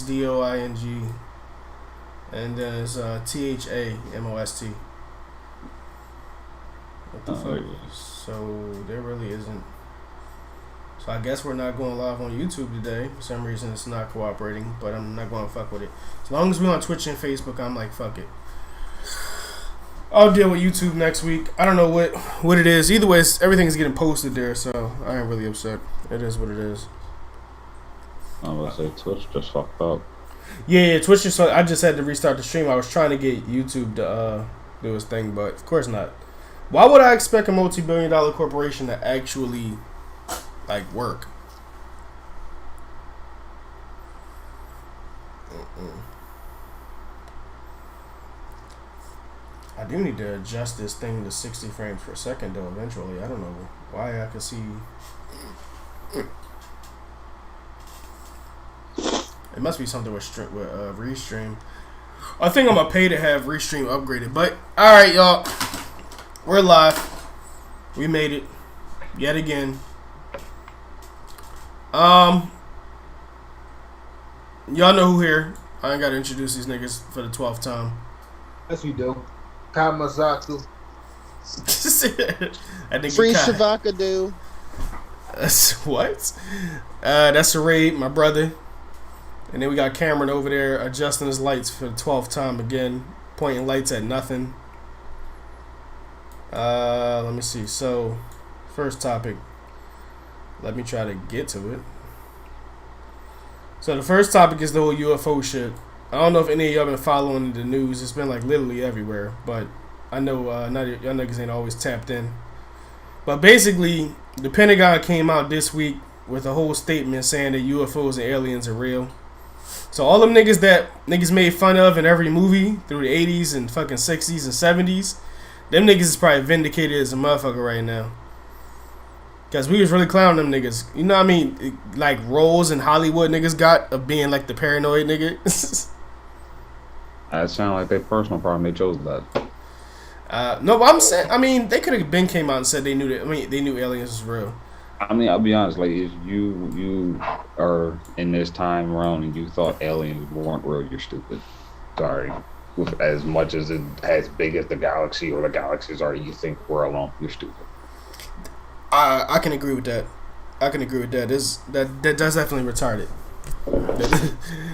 Doing, and then it's Thamost. What the Oh, fuck? So there really isn't. So I guess we're not going live on YouTube today. For some reason, it's not cooperating, but I'm not going to fuck with it. As long as we're on Twitch and Facebook, I'm like, fuck it. I'll deal with YouTube next week. I don't know what it is. Either way, everything's getting posted there, so I ain't really upset. It is what it is. I was gonna say Twitch just fucked up. Yeah, Twitch just. I just had to restart the stream. I was trying to get YouTube to do its thing, but of course not. Why would I expect a multi-billion-dollar corporation to actually like work? I do need to adjust this thing to 60 frames per second though. Eventually, I don't know why I can see. It must be something with Restream. I think I'm gonna pay to have Restream upgraded. But all right, y'all, we're live. We made it yet again. Y'all know who here. I ain't gotta introduce these niggas for the 12th time. Yes, we do. Kamazaku. I think Free Shavakadu. That's what? That's a raid, my brother. And then we got Cameron over there adjusting his lights for the 12th time again, pointing lights at nothing. Let me see. So, first topic. Let me try to get to it. So the first topic is the whole UFO shit. I don't know if any of y'all been following the news. It's been like literally everywhere, but I know y'all niggas ain't always tapped in. But basically, the Pentagon came out this week with a whole statement saying that UFOs and aliens are real. So all them niggas that niggas made fun of in every movie through the 80s and fucking 60s and 70s, them niggas is probably vindicated as a motherfucker right now. Because we was really clowning them niggas. You know what I mean? Like roles in Hollywood niggas got of being like the paranoid nigga. That sounded like their personal problem. They chose that. No, but I'm saying, I mean, they could have been came out and said they knew that. I mean, they knew aliens was real. I mean, I'll be honest. Like, if you are in this time around and you thought aliens weren't real, you're stupid. Sorry. With as much as as big as the galaxy or the galaxies are, you think we're alone. You're stupid. I can agree with that. I can agree with that. That's definitely retarded.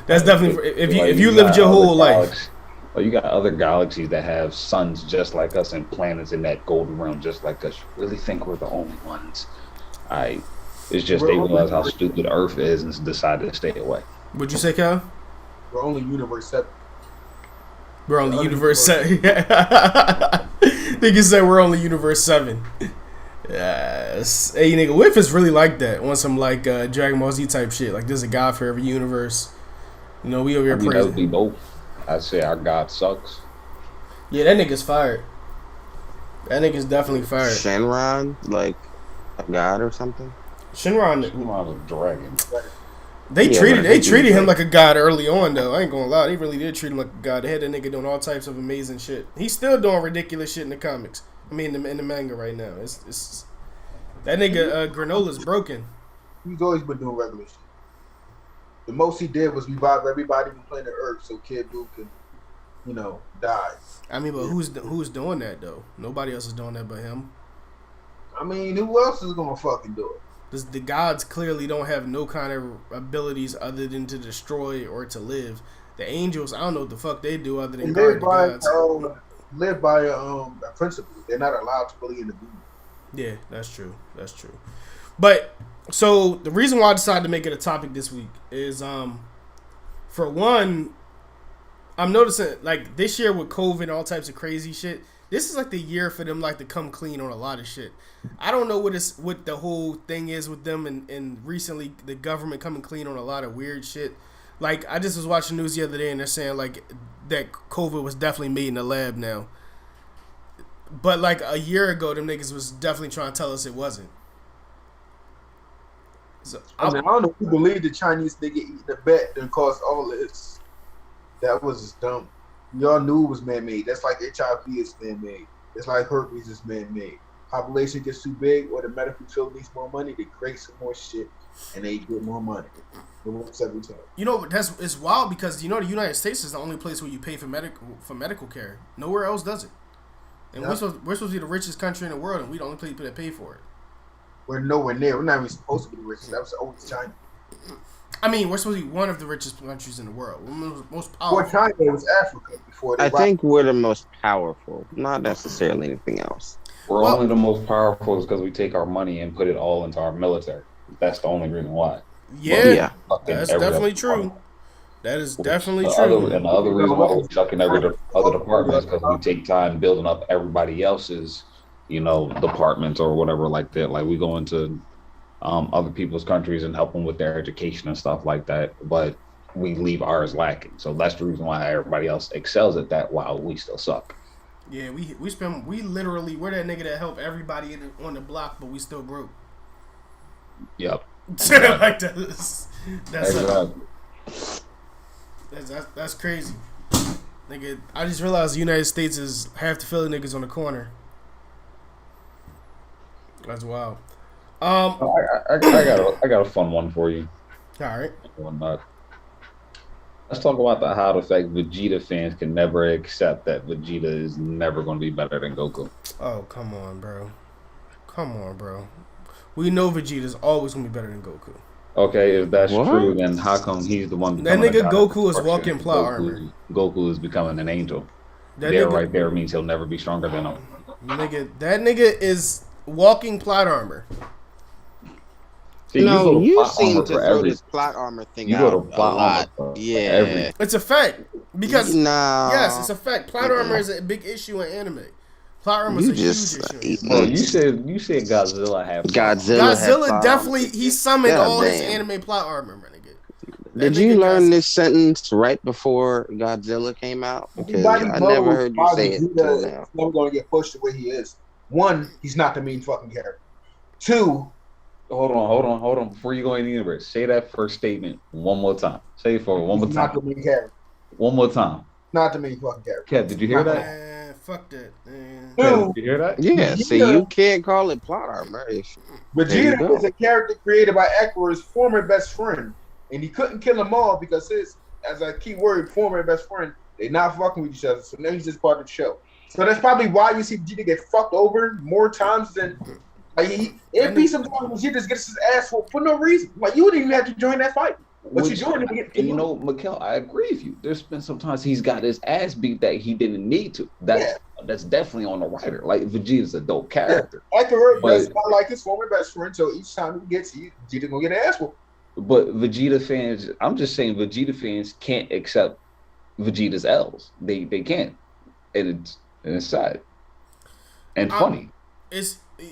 That's definitely if you lived your whole life. Well, you got other galaxies that have suns just like us and planets in that golden realm just like us. You really think we're the only ones? It's just they realize how stupid Earth is and decided to stay away. What'd you say, Cal? We're only universe 7. We're only universe 7. Niggas say we're only universe 7. Yes. Hey, nigga, what if it's really like that? On some like Dragon Ball Z type shit. Like there's a god for every universe. You know, we over here praising. That would be dope. I'd say our god sucks. Yeah, that nigga's fired. That nigga's definitely fired. Shenron, like a god or something. Shenron was a dragon. They treated him like a god early on though. I ain't gonna lie, they really did treat him like a god. They had that nigga doing all types of amazing shit. He's still doing ridiculous shit in the comics. I mean, in the manga right now. It's that nigga Granola's broken. He's always been doing regular shit. The most he did was revive everybody from planet Earth so Kid Buu can, die. I mean, but who's doing that though? Nobody else is doing that but him. I mean, who else is gonna fucking do it? The gods clearly don't have no kind of abilities other than to destroy or to live. The angels, I don't know what the fuck they do other than guard the gods. Live by a principle. They're not allowed to bully in the demon. Yeah, that's true. That's true. But so the reason why I decided to make it a topic this week is, for one, I'm noticing like this year with COVID and all types of crazy shit. This is like the year for them like to come clean on a lot of shit. I don't know what the whole thing is with them and recently the government coming clean on a lot of weird shit. Like I just was watching news the other day and they're saying like that COVID was definitely made in the lab now. But like a year ago, them niggas was definitely trying to tell us it wasn't. So I don't know who believed the Chinese nigga eating the bat that caused all this. That was just dumb. Y'all knew it was man-made. That's like HIV is man-made. It's like herpes is man-made. Population gets too big or the medical field needs more money, they create some more shit and they get more money. It works every time. You know, it's wild because the United States is the only place where you pay for medical care. Nowhere else does it. And we're supposed to be the richest country in the world, and we the only people that pay for it. We're nowhere near. We're not even supposed to be the richest. That was always China. I mean, we're supposed to be one of the richest countries in the world. We're most powerful. Before China, it was Africa. I think we're the most powerful, not necessarily anything else. We're only the most powerful is because we take our money and put it all into our military. That's the only reason why. Yeah. That's definitely true. That is definitely true. And the other reason why we suck in every other department is because we take time building up everybody else's, departments or whatever like that. Like we go into other people's countries and help them with their education and stuff like that, but we leave ours lacking. So that's the reason why everybody else excels at that while we still suck. Yeah, we're that nigga that help everybody on the block, but we still broke. Yep. Like that's crazy. Nigga, I just realized the United States is half the Philly niggas on the corner. That's wild. I got a fun one for you. All right. Let's talk about how the fact Vegeta fans can never accept that Vegeta is never going to be better than Goku. Oh, come on, bro. We know Vegeta's always going to be better than Goku. Okay, if that's true, then how come he's the one? That nigga Goku is walking plot armor. Goku is becoming an angel. That right there means he'll never be stronger than him. That nigga is walking plot armor. See, you seem to throw this plot armor thing out a lot. Yeah. It's a fact. Because, yes, it's a fact. Plot armor is a big issue in anime. Plot armor is a huge issue. Well, you said Godzilla had Godzilla definitely, he summoned all his anime plot armor, my nigga. Did you learn this sentence right before Godzilla came out? Because I never heard you say it until now. He's never going to get pushed the way he is. One, he's not the main fucking character. Two, hold on. Before you go in the universe, say that first statement one more time. Say it for one more time. Not the main character. One more time. Not the main fucking character. Kev, did you hear that? Fuck that, man. Kev, did you hear that? Yeah, see, you can't call it plot armor. Vegeta is a character created by Ekro's former best friend, and he couldn't kill them all because his, as a key word, former best friend, they're not fucking with each other. So now he's just part of the show. So that's probably why you see Vegeta get fucked over more times than it'd be sometimes Vegeta just gets his ass whooped for no reason. Like you wouldn't even have to join that fight. But you joined to get Mikkel, I agree with you. There's been sometimes he's got his ass beat that he didn't need to. That's definitely on the writer. Like Vegeta's a dope character. Ekro does not like his former best friend, so each time he gets Vegeta gonna get an ass whooped. But Vegeta fans, I'm just saying Vegeta fans can't accept Vegeta's L's. They can't. And it's sad. And funny.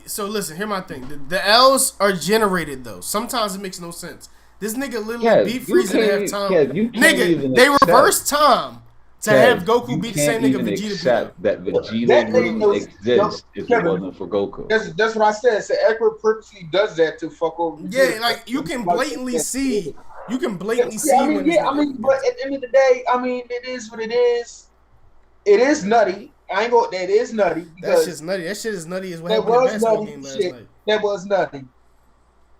So listen, here's my thing. The L's are generated though. Sometimes it makes no sense. This nigga literally beat Frieza at halftime. Nigga, they reversed time to have Goku beat the same nigga Vegeta beat. That Vegeta wouldn't exist if it wasn't for Goku. That's what I said. So Ekro purposely does that to fuck over Vegeta. Yeah, like you can blatantly see. You can blatantly see. I mean, but at the end of the day, I mean, it is what it is. It is nutty. I ain't go. That is nutty. That shit's nutty. That shit is nutty as what happened in the basketball game last night. That was nutty.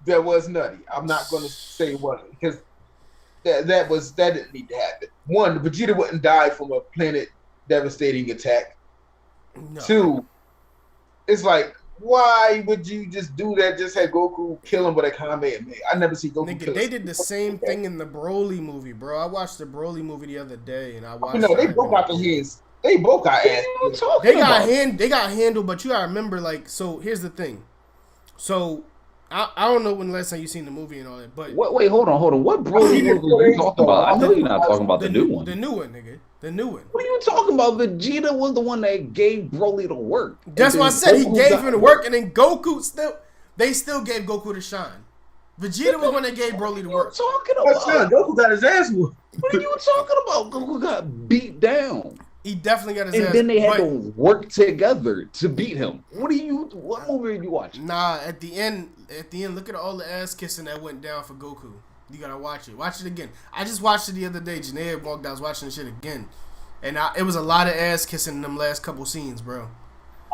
That was nutty. I'm not gonna say what because that didn't need to happen. One, Vegeta wouldn't die from a planet devastating attack. No. Two, it's like why would you just do that? Just have Goku kill him with a Kamehameha. I never see Goku. Nigga, they did the same thing in the Broly movie, bro. I watched the Broly movie the other day, and I watched. No, they broke out the hands. They both got ass. They got handled, but you gotta remember, like, so here's the thing. So I don't know when the last time you seen the movie and all that, but wait, hold on. What Broly movie are you talking about? I know you're not talking about the new one. The new one, nigga. The new one. What are you talking about? Vegeta was the one that gave Broly the work. That's why I said he gave him the work, and then Goku still gave Goku the shine. Vegeta was the one that gave Broly the work. What are you talking about? Goku got his ass whooped. What are you talking about? Goku got beat down. He definitely got his ass. And then they had to work together to beat him. What movie are you watching? Nah, at the end, look at all the ass kissing that went down for Goku. You gotta watch it. Watch it again. I just watched it the other day. Janae walked out, I was watching the shit again. And it was a lot of ass kissing in them last couple scenes, bro.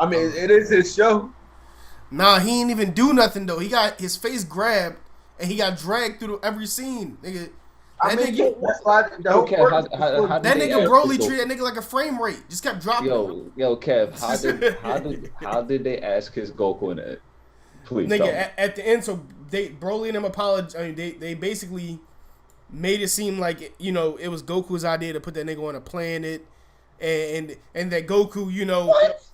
I mean, it is his show. Nah, he ain't even do nothing, though. He got his face grabbed, and he got dragged through every scene, nigga. I mean, yeah, that's why the whole that nigga Broly treated that nigga like a frame rate. Just kept dropping. Yo, Kev, how did they ask his Goku in it? Please, nigga. At the end, so Broly and them apologized. I mean, they basically made it seem like it was Goku's idea to put that nigga on a planet, and that Goku, What?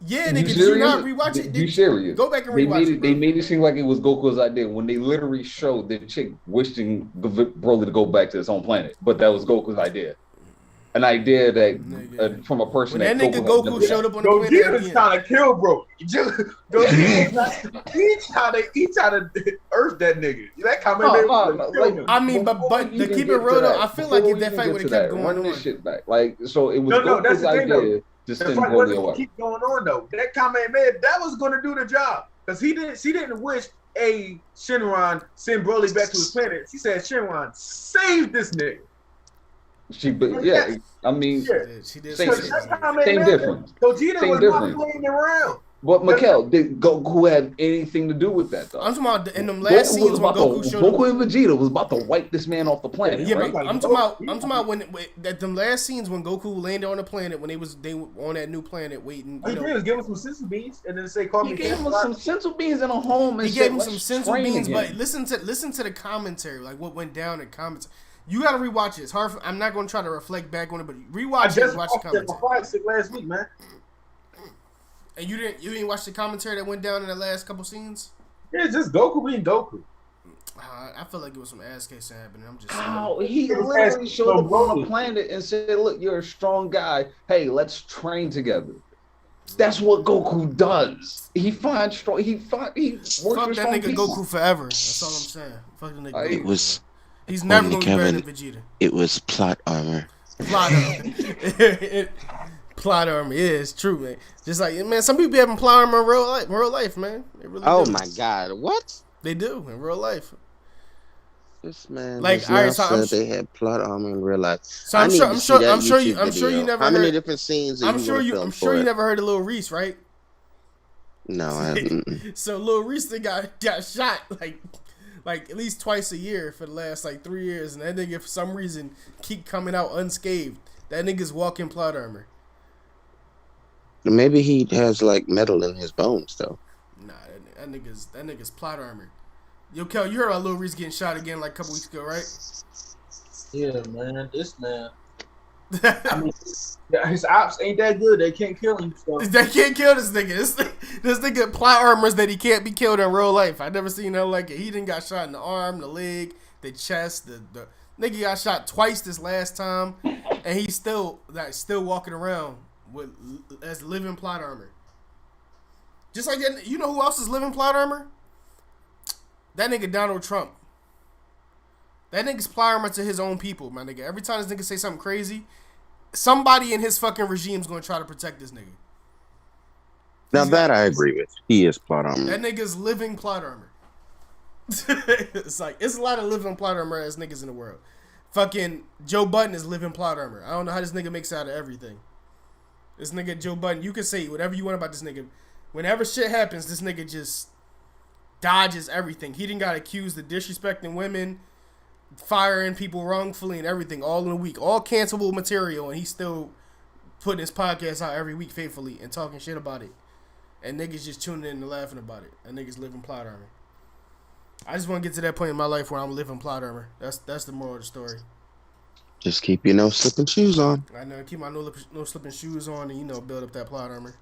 Yeah, nigga, did you not rewatch it? You serious? Go back and rewatch it. They made it seem like it was Goku's idea when they literally showed the chick wishing Broly to go back to his own planet, but that was Goku's idea. An idea that from a person when that nigga Goku showed up on the planet. Gogeta's trying to kill bro. He trying to earth that nigga. That comment. I mean, but to keep it real though, I feel like if that fight would have kept going on, this shit back. Like so, it was Goku's idea. The fight wasn't keep going on though. That comment man, that was gonna do the job because she didn't wish Shenron send Broly back to his planet. She said Shenron save this nigga. She did. She did. Same difference. Gogeta was not playing around. But Mikkel, did Goku have anything to do with that though? I'm talking about in them last scenes when Goku showed up. Goku and Vegeta was about to wipe this man off the planet. Yeah, right? but I'm talking about when at them last scenes when Goku landed on the planet when they were on that new planet waiting. He was giving some sensu beans and then say call me. He gave him some sensu beans in a home. And he gave him some sensu beans, but listen to the commentary, like what went down in commentary. You gotta rewatch it. It's hard. I'm not gonna try to reflect back on it, but rewatch it and watch the commentary. I just last week, man. And you didn't watch the commentary that went down in the last couple scenes? Yeah, it's just Goku being Goku. I feel like it was some ass casing happening. I'm just saying. He literally showed up on the planet and said, "Look, you're a strong guy. Hey, let's train together." That's what Goku does. He finds strong. He works with strong Fuck that nigga people. Goku forever. That's all I'm saying. Fuck the nigga. It was. He's never gonna be better than Vegeta. It was plot armor. Plot armor. Plot armor, yeah, it's true, man. Just like, man, some people be having plot armor in real life, man. They really do. My God, what? They do in real life. This man, like, all right, so they had plot armor in real life. So I'm sure you never. How many different scenes? I'm sure you never heard of Lil Reese, right? No, I haven't. So Lil Reese they got shot like at least twice a year for the last like 3 years, and that nigga for some reason keep coming out unscathed. That nigga's walking plot armor. Maybe he has like metal in his bones though. Nah, that nigga's plot armor. Yo, Kel, you heard about Lil Reese getting shot again like a couple weeks ago, right? Yeah, man. This man. I mean, his ops ain't that good. They can't kill him. So. They can't kill this nigga. This nigga plot armors that he can't be killed in real life. I never seen nothing like it. He done got shot in the arm, the leg, the chest. The nigga got shot twice this last time, and he's still walking around as living plot armor. Just like that, you know who else is living plot armor? That nigga Donald Trump. That nigga's plot armor to his own people, my nigga. Every time this nigga say something crazy, somebody in his fucking regime's gonna try to protect this nigga. Now that I agree with. He is plot armor. That nigga's living plot armor. It's a lot of living plot armor as niggas in the world. Fucking Joe Budden is living plot armor. I don't know how this nigga makes out of everything. This nigga Joe Budden, you can say whatever you want about this nigga. Whenever shit happens, this nigga just dodges everything. He didn't got accused of disrespecting women, firing people wrongfully and everything all in a week. All cancelable material, and he's still putting his podcast out every week faithfully and talking shit about it. And niggas just tuning in and laughing about it. And niggas living plot armor. I just want to get to that point in my life where I'm living plot armor. That's the moral of the story. Just keep your no slipping shoes on. I know, keep my no slipping shoes on and, build up that plot armor.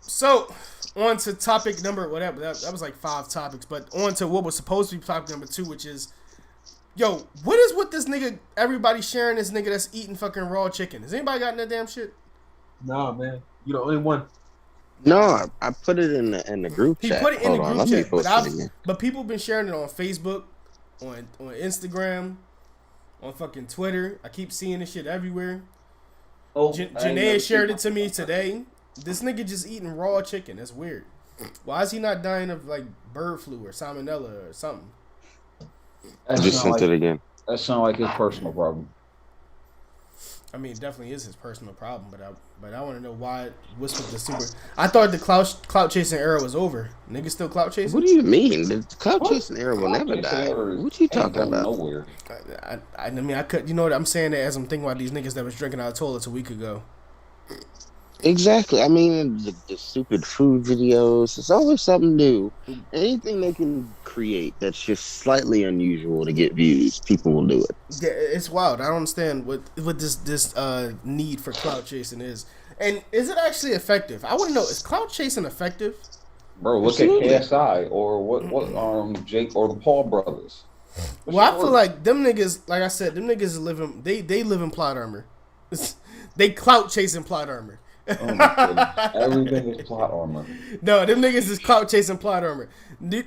So, on to topic number, whatever, that was like 5 topics, but on to what was supposed to be topic number 2, which is, yo, what is with this nigga, everybody sharing this nigga that's eating fucking raw chicken? Has anybody gotten that damn shit? Nah, man. You the only one. No, I put it in the group chat. He put it in the group chat, but people been sharing it on Facebook, on Instagram, on fucking Twitter. I keep seeing this shit everywhere. Janae shared it to me today. This nigga just eating raw chicken. That's weird. Why is he not dying of like bird flu or salmonella or something? I just sent it again. That sounds like his personal problem. I mean, it definitely is his personal problem, but I want to know what's with the super. I thought the clout chasing era was over. Niggas still clout chasing. What do you mean? The clout chasing era will never die. What you talking about? Nowhere. I mean, I could. You know what I'm saying? That as I'm thinking about these niggas that was drinking out of toilets a week ago. Exactly. I mean, the stupid food videos. It's always something new. Anything they can create that's just slightly unusual to get views, people will do it. Yeah, it's wild. I don't understand what this need for clout chasing is, and is it actually effective? I want to know, is clout chasing effective? Bro, look Absolutely. at KSI or what Jake or the Paul brothers. Well, I feel like them niggas, like I said, them niggas living. They live in plot armor. They clout chasing plot armor. Oh my goodness. Everything is plot armor. No, them niggas is clout chasing plot armar. They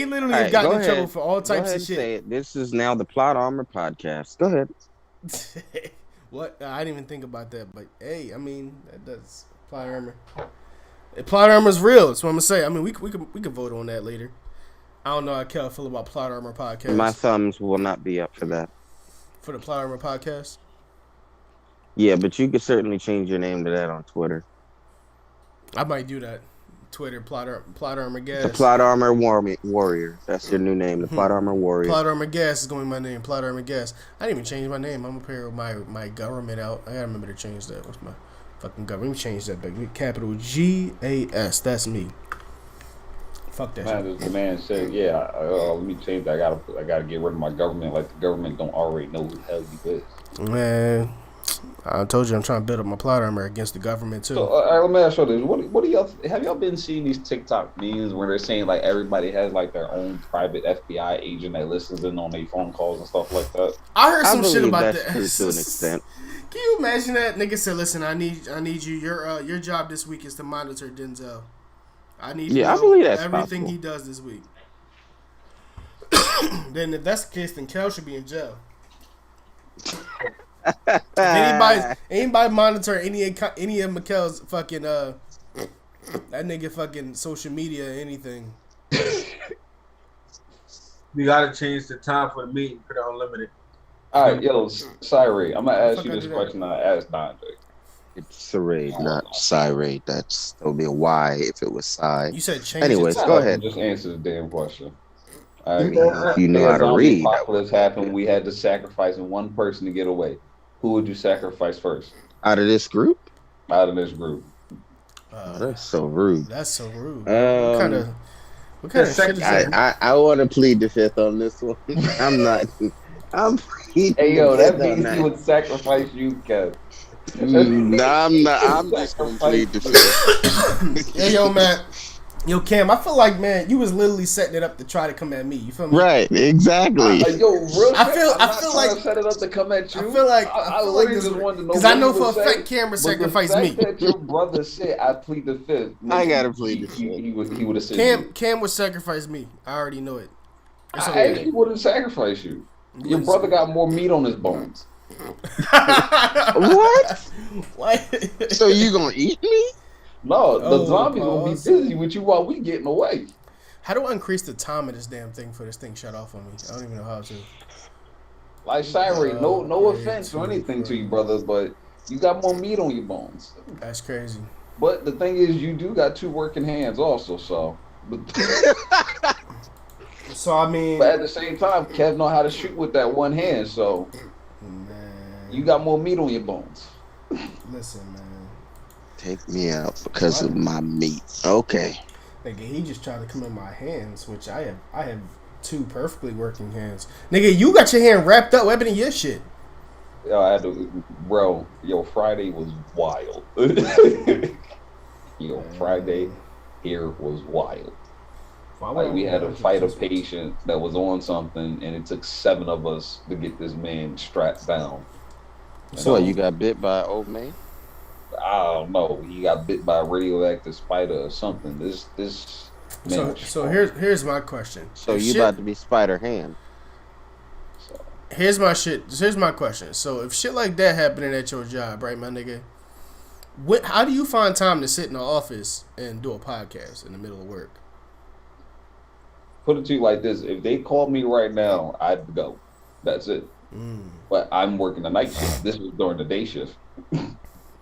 literally have gotten in trouble for all types of shit. Say it. This is now the Plot Armor podcast. Go ahead. What? I didn't even think about that, but hey, I mean, that's plot armor. Plot armor's real. That's what I'm gonna say. I mean, we could vote on that later. I don't know how Kel feel about plot armor podcast. My thumbs will not be up for that. For the plot armor podcast. Yeah, but you could certainly change your name to that on Twitter. I might do that. Twitter, plot armor gas. The Plot Armor Warrior. That's your new name. The Plot Armor Warrior. Plot armor gas is going to be my name. Plot armor gas. I didn't even change my name. I'm up here with my government out. I gotta remember to change that. What's my fucking government? Let me change that back. Capital GAS. That's me. Fuck that. Man, the man said, "Yeah, let me change that. I gotta get rid of my government. Like the government don't already know who the hell he is." Man, I told you I'm trying to build up my plot armor against the government too. So let me ask you this: what do y'all have y'all been seeing these TikTok memes where they're saying like everybody has like their own private FBI agent that listens in on their phone calls and stuff like that? I heard some shit about that. True to an extent. Can you imagine that? Nigga said, "Listen, I need you. Your job this week is to monitor Denzel. I need I believe that's everything possible. he does this week." Then if that's the case, then Kel should be in jail. If anybody monitor any of McKell's fucking that nigga fucking social media or anything. We gotta change the time for the meeting for the unlimited. All right, yo, Cyree, I'm gonna ask you this question I asked Dante. It's Sarade, not Cyrade. That would be a Y if it was Cy. You said change. Anyways, go ahead. Just answer the damn question. All right. If you know how to read. Apocalypse happened. We had to sacrifice one person to get away. Who would you sacrifice first? Out of this group? Out of this group. That's so rude. That's so rude. What kind of shit is that? I want to plead the fifth on this one. I'm pleading. Hey yo, that means he would sacrifice you, Kev. No, I'm not. I'm just gonna plead the fifth. Hey yo, man. Yo, Cam, I feel like, man, you was literally setting it up to try to come at me. You feel me? Right, exactly. Yo, real I feel like set it up to come at you. I feel like just wanted to know because I know for a fact Cam would sacrifice me. That your brother said I plead the fifth. I gotta plead the fifth. He would have said Cam would sacrifice me. I already know it. I actually wouldn't sacrifice you. Your brother got more meat on his bones. What? So you gonna eat me? No, the zombies gonna be busy with you while we getting away. How do I increase the time of this damn thing for this thing shut off on me? I don't even know how to. Like Cyree, no offense or anything to you, brother, but you got more meat on your bones. That's crazy. But the thing is, you do got two working hands also, so. So I mean, but at the same time, Kev know how to shoot with that one hand, so. Man. You got more meat on your bones. Listen, man. Take me out because of my meat. Okay. Nigga, he just tried to come in my hands, which I have two perfectly working hands. Nigga, you got your hand wrapped up webbing in your shit. Yo, I had to, bro. Yo, Friday was wild. Yo, Friday here was wild. Like we had to fight a patient that was on something, and it took 7 of us to get this man strapped down. So you got bit by an old man? I don't know. He got bit by a radioactive spider or something. This man. So here's my question. So you about to be Spider Ham? Here's my question. So if shit like that happening at your job, right, my nigga? How do you find time to sit in the office and do a podcast in the middle of work? Put it to you like this: if they called me right now, I'd go. That's it. But I'm working the night shift. This was during the day shift.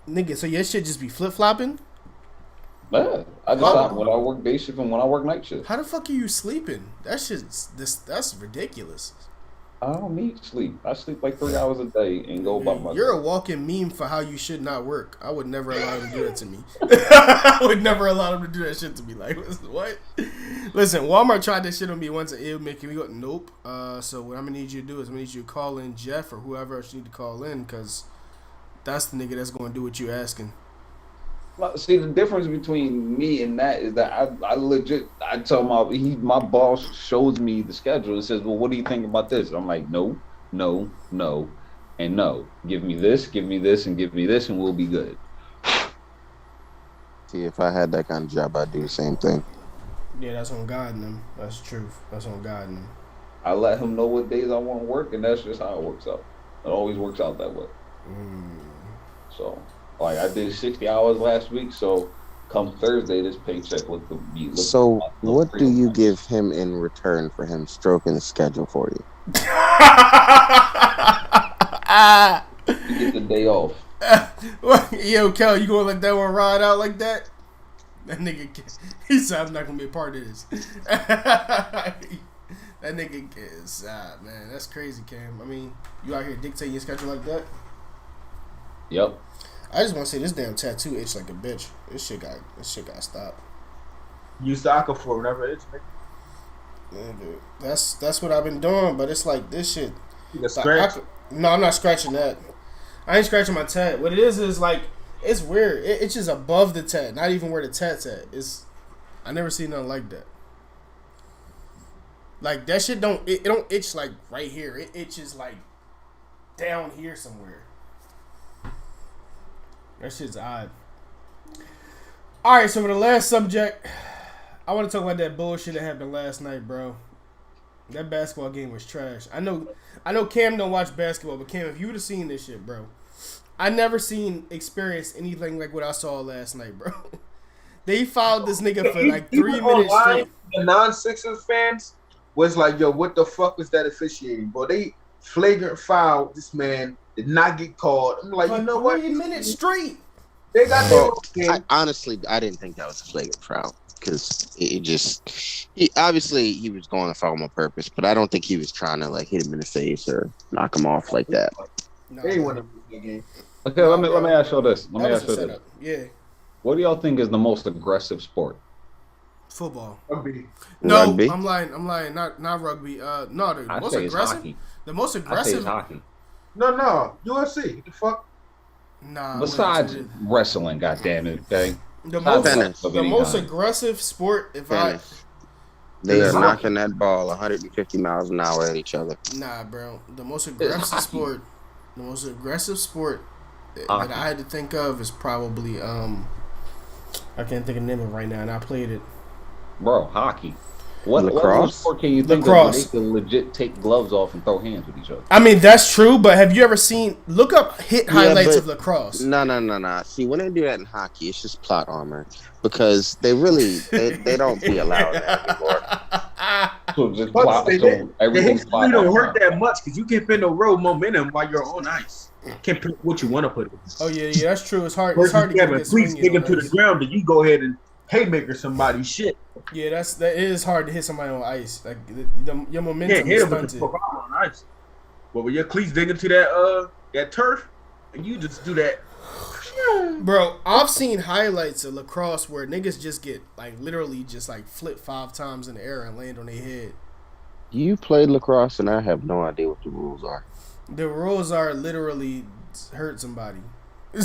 Nigga, so your shit just be flip flopping? Yeah, I decide when I work day shift and when I work night shift. How the fuck are you sleeping? That's ridiculous. I don't need sleep. I sleep like 3 hours a day and go about my. You're a walking meme for how you should not work. I would never allow him to do that to me. I would never allow him to do that shit to me. Like, what? Listen, Walmart tried that shit on me once. It would make me go, nope. So what I'm gonna need you to do is I'm gonna need you to call in Jeff or whoever else you need to call in, because that's the nigga that's gonna do what you asking. See, the difference between me and that is that I legit, I tell my boss shows me the schedule and says, well, what do you think about this? I'm like, no, no, no, and no. Give me this, and give me this, and we'll be good. See, if I had that kind of job, I'd do the same thing. Yeah, that's on God and them. That's the truth. That's on God and them. I let him know what days I want to work, and that's just how it works out. It always works out that way. So. Like, I did 60 hours last week, so come Thursday, this paycheck looked to be. So, what do you give him in return for him stroking the schedule for you? You get the day off. Yo, Kel, you gonna let that one ride out like that? That nigga, he said, I'm not gonna be a part of this. That nigga is, man, that's crazy, Cam. I mean, you out here dictating your schedule like that? Yep. I just want to say this damn tattoo itch like a bitch. This shit got to stop. Use the aqua for whatever it is, man. Yeah, dude. That's what I've been doing, but it's like this shit. You can scratch? No, I'm not scratching that. I ain't scratching my tat. What it is like it's weird. It's just above the tat, not even where the tat's at. I never seen nothing like that. Like that shit don't itch like right here. It itches like down here somewhere. That shit's odd. Alright, so for the last subject, I want to talk about that bullshit that happened last night, bro. That basketball game was trash. I know Cam don't watch basketball, but Cam, if you would have seen this shit, bro, I never experienced anything like what I saw last night, bro. They fouled this nigga for like 3 minutes straight. The non-Sixers fans was like, yo, what the fuck was that officiating, bro? They flagrant foul this man. Did not get called. I'm like, you know what? 3 minutes straight. They got I didn't think that was a flagrant foul because he obviously he was going to foul him on purpose, but I don't think he was trying to like hit him in the face or knock him off like that. No, they want to lose the game. Okay, let me ask you this. Yeah. What do y'all think is the most aggressive sport? Football. Rugby. No, Rugby? I'm lying. Not rugby. No, the most aggressive. Hockey. The most I say aggressive. it's hockey. No. UFC. What the fuck? Nah. Besides wrestling, goddamn it, okay. The Tennis. most aggressive sport. They are knocking that ball 150 miles an hour at each other. Nah, bro. The most aggressive sport. The most aggressive sport that I had to think of is probably I can't think of the name of it right now, and I played it. Bro, hockey. What sport can you think of where they can legit take gloves off and throw hands with each other? I mean, that's true, but have you ever seen? Look up highlights of lacrosse. No. See, when they do that in hockey, it's just plot armor because they don't be allowed that anymore. So just everything's you don't hurt that much because you can't put no road momentum while you're on ice. Can't put what you want to put. Oh yeah, that's true. It's hard. It's hard to get please take him to the ground, and you go ahead and haymaker somebody's shit. Yeah, that is hard to hit somebody on ice. Like your momentum hit is him stunted. On ice. But when your cleats dig into that turf, and you just do that. Bro, I've seen highlights of lacrosse where niggas just get like literally just like flip 5 times in the air and land on their head. You played lacrosse, and I have no idea what the rules are. The rules are literally hurt somebody. like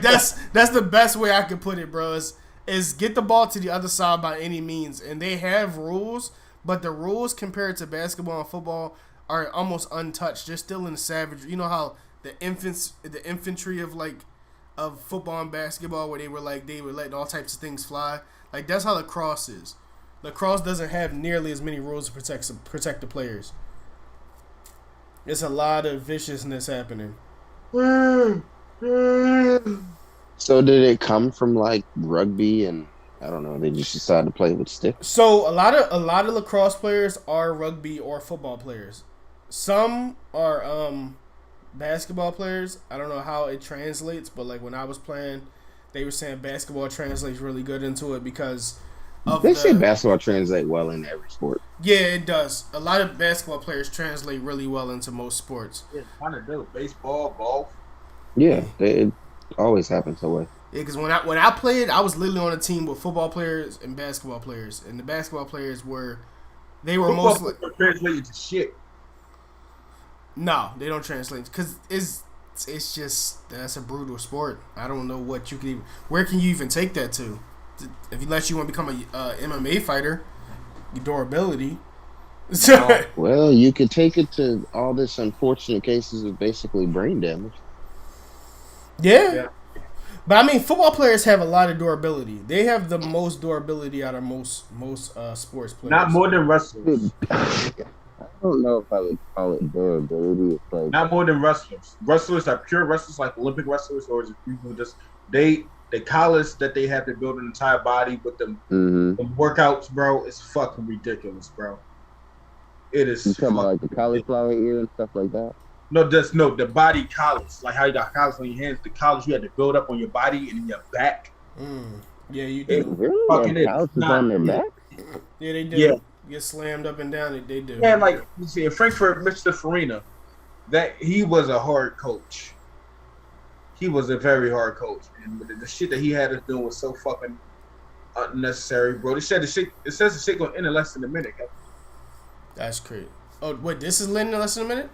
that's the best way I could put it, bro. Is get the ball to the other side by any means, and they have rules, but the rules compared to basketball and football are almost untouched. They're still in the savage. You know how the infantry of football and basketball, where they were letting all types of things fly. Like that's how lacrosse is. Lacrosse doesn't have nearly as many rules to protect the players. It's a lot of viciousness happening. So did it come from like rugby and I don't know? They just decided to play with sticks. So a lot of lacrosse players are rugby or football players. some are basketball players. I don't know how it translates, but like when I was playing, they were saying basketball translates really good into it because of They say the basketball translate well in every sport. yeah, it does. A lot of basketball players translate really well into most sports. Yeah, kind of do. Baseball, golf. Yeah, it always happens that way. Yeah, because when I played, I was literally on a team with football players and basketball players, and the basketball players were Football mostly translated to shit. no, they don't translate because it's just that's a brutal sport. I don't know what you can even where can you even take that to? If you let you want to become a MMA fighter, your durability. Well, you could take it to all this unfortunate cases of basically brain damage. Yeah. But I mean, football players have a lot of durability. They have the most durability out of most sports players. Not more than wrestlers. I don't know if I would call it durability. It's like Not more than wrestlers. Wrestlers are pure wrestlers, like Olympic wrestlers, or is it people just the callus that they have to build an entire body with them, them workouts, bro. It's fucking ridiculous, bro. It is. You talking about like the cauliflower ear and stuff like that? No, the body callus, like how you got callus on your hands. The callus you had to build up on your body and in your back. Yeah, you do. Really? Fucking They have calluses on their back? Yeah, they do. Yeah. Get slammed up and down. They do. Yeah, like you see in Frankfurt, Mr. Farina, that he was a hard coach. He was a very hard coach, and the shit that he had us doing was so fucking unnecessary, bro. It says the shit gonna end in less than a minute. That's crazy. Oh wait, this is ending in less than a minute.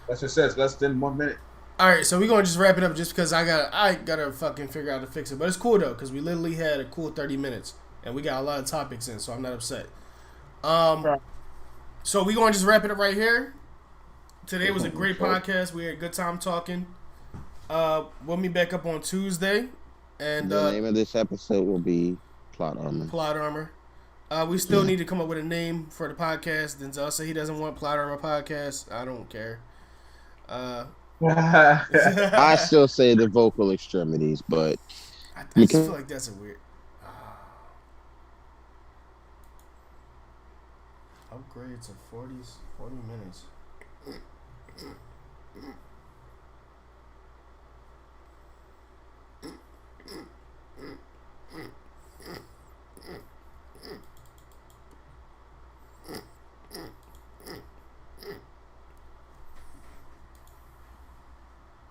That's what it says, less than 1 minute. All right, so we're gonna just wrap it up just because I gotta fucking figure out how to fix it. But it's cool though because we literally had a cool 30 minutes and we got a lot of topics in, so I'm not upset. So we're gonna just wrap it up right here. Today was a great podcast. We had a good time talking. We'll meet back up on Tuesday, and The name of this episode will be Plot Armor. Plot Armor. We still need to come up with a name for the podcast. Denzel said he doesn't want Plot Armor Podcast. I don't care. I still say the vocal extremities, but I just feel like that's a weird. Upgrade to 40 minutes.